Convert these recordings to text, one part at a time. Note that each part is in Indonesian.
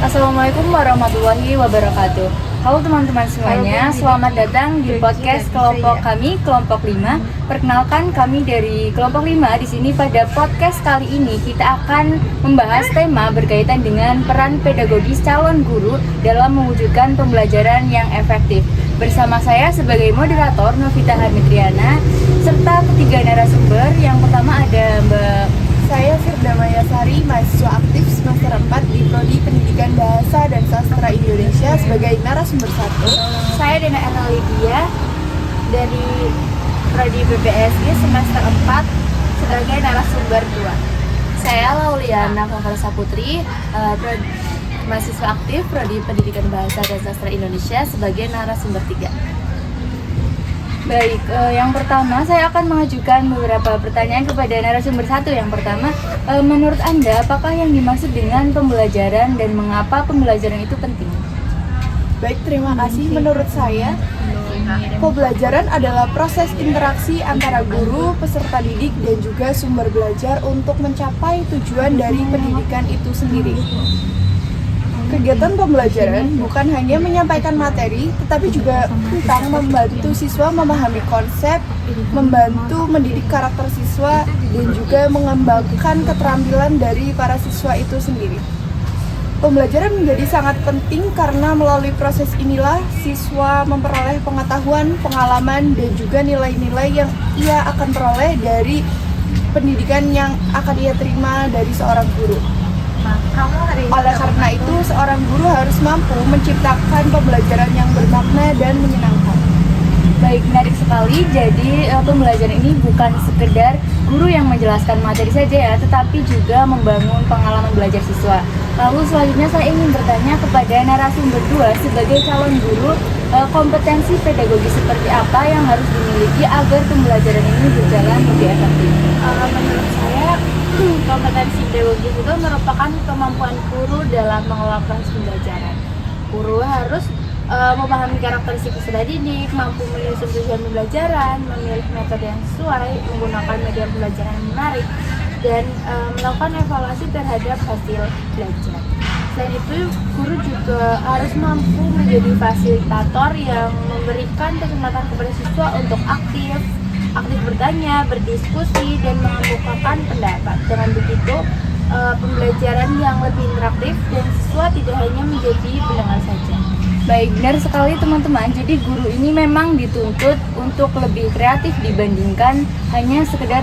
Assalamualaikum warahmatullahi wabarakatuh. Halo teman-teman semuanya, selamat datang di podcast kelompok kami, kelompok 5. Perkenalkan, kami dari kelompok 5. Di sini pada podcast kali ini kita akan membahas tema berkaitan dengan peran pedagogis calon guru dalam mewujudkan pembelajaran yang efektif. Bersama saya sebagai moderator Novita Harmitriana serta ketiga narasumber. Yang pertama ada Mbak. Saya Firda Mayasari, mahasiswa aktif semester 4 di Prodi Pendidikan Bahasa dan Sastra Indonesia sebagai narasumber 1. Saya Dena Erna Lydia dari Prodi BPSI semester 4 sebagai narasumber 2. Saya Lauliana Favarsa Putri, mahasiswa aktif Prodi Pendidikan Bahasa dan Sastra Indonesia sebagai narasumber 3. Baik, yang pertama saya akan mengajukan beberapa pertanyaan kepada narasumber 1. Yang pertama, menurut Anda apakah yang dimaksud dengan pembelajaran dan mengapa pembelajaran itu penting? Baik, terima kasih. Menurut saya, pembelajaran adalah proses interaksi antara guru, peserta didik, dan juga sumber belajar untuk mencapai tujuan dari pendidikan itu sendiri. Kegiatan pembelajaran bukan hanya menyampaikan materi, tetapi juga tentang membantu siswa memahami konsep, membantu mendidik karakter siswa, dan juga mengembangkan keterampilan dari para siswa itu sendiri. Pembelajaran menjadi sangat penting karena melalui proses inilah siswa memperoleh pengetahuan, pengalaman, dan juga nilai-nilai yang ia akan peroleh dari pendidikan yang akan ia terima dari seorang guru. Oleh karena itu, seorang guru harus mampu menciptakan pembelajaran yang bermakna dan menyenangkan. Baik, menarik sekali. Jadi pembelajaran ini bukan sekedar guru yang menjelaskan materi saja ya, tetapi juga membangun pengalaman belajar siswa. Lalu selanjutnya saya ingin bertanya kepada narasumber 2 sebagai calon guru, kompetensi pedagogi seperti apa yang harus dimiliki agar pembelajaran ini berjalan lebih efektif? Menurut saya, kompetensi pedagogis itu merupakan kemampuan guru dalam mengelola proses pembelajaran. Guru harus memahami karakteristik peserta didik, mampu menyusun tujuan pembelajaran, memilih metode yang sesuai, menggunakan media pembelajaran yang menarik, dan melakukan evaluasi terhadap hasil belajar. Selain itu, guru juga harus mampu menjadi fasilitator yang memberikan kesempatan kepada siswa untuk aktif bertanya, berdiskusi, dan mengemukakan pendapat. Dengan begitu, pembelajaran yang lebih interaktif dan siswa tidak hanya menjadi pendengar saja. Baik, benar sekali teman-teman. Jadi guru ini memang dituntut untuk lebih kreatif dibandingkan hanya sekedar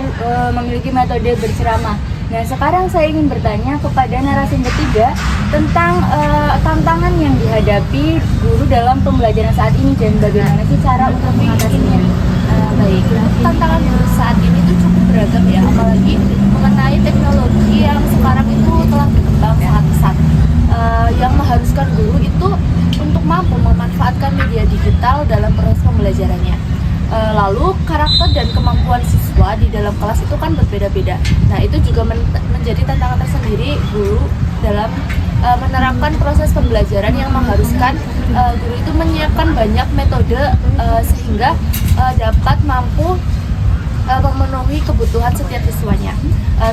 memiliki metode berceramah. Nah, sekarang saya ingin bertanya kepada narasumber 3 tentang tantangan yang dihadapi guru dalam pembelajaran saat ini dan bagaimana sih cara untuk mengatasinya. Baik, tantangan saat ini tuh cukup beragam ya, apalagi mengenai teknologi yang sekarang itu telah berkembang sangat pesat, yang mengharuskan guru itu untuk mampu memanfaatkan media digital dalam proses pembelajarannya. Lalu karakter dan kemampuan siswa di dalam kelas itu kan berbeda-beda. Nah, itu juga menjadi tantangan tersendiri guru dalam menerapkan proses pembelajaran yang mengharuskan guru itu menyiapkan banyak metode sehingga dapat mampu memenuhi kebutuhan setiap siswanya.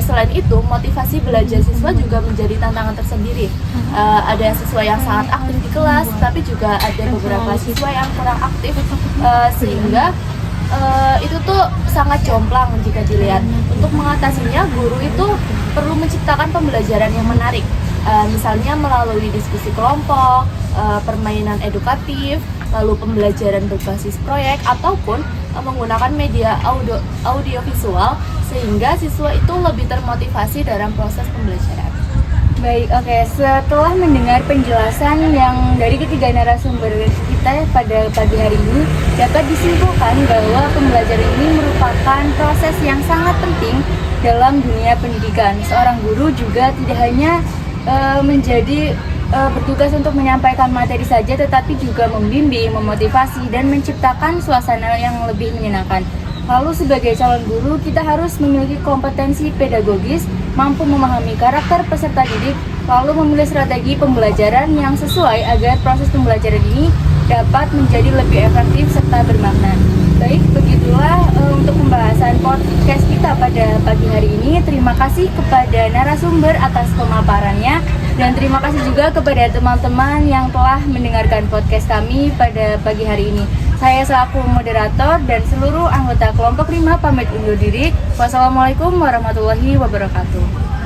Selain itu, motivasi belajar siswa juga menjadi tantangan tersendiri. Ada siswa yang sangat aktif di kelas, tapi juga ada beberapa siswa yang kurang aktif, sehingga itu tuh sangat jomplang jika dilihat. Untuk mengatasinya, guru itu perlu menciptakan pembelajaran yang menarik, misalnya melalui diskusi kelompok, permainan edukatif, lalu pembelajaran berbasis proyek, ataupun menggunakan media audiovisual sehingga siswa itu lebih termotivasi dalam proses pembelajaran. Baik, oke. Setelah mendengar penjelasan yang dari ketiga narasumber kita pada pagi hari ini, dapat disimpulkan bahwa pembelajaran ini merupakan proses yang sangat penting dalam dunia pendidikan. Seorang guru juga tidak hanya menjadi bertugas untuk menyampaikan materi saja, tetapi juga membimbing, memotivasi, dan menciptakan suasana yang lebih menyenangkan. Lalu sebagai calon guru, kita harus memiliki kompetensi pedagogis, mampu memahami karakter peserta didik, lalu memilih strategi pembelajaran yang sesuai agar proses pembelajaran ini dapat menjadi lebih efektif serta bermakna. Baik, begitulah untuk pembahasan podcast kita pada pagi hari ini. Terima kasih kepada narasumber atas pemaparannya, dan terima kasih juga kepada teman-teman yang telah mendengarkan podcast kami pada pagi hari ini. Saya selaku moderator dan seluruh anggota kelompok 5 pamit undur diri. Wassalamualaikum warahmatullahi wabarakatuh.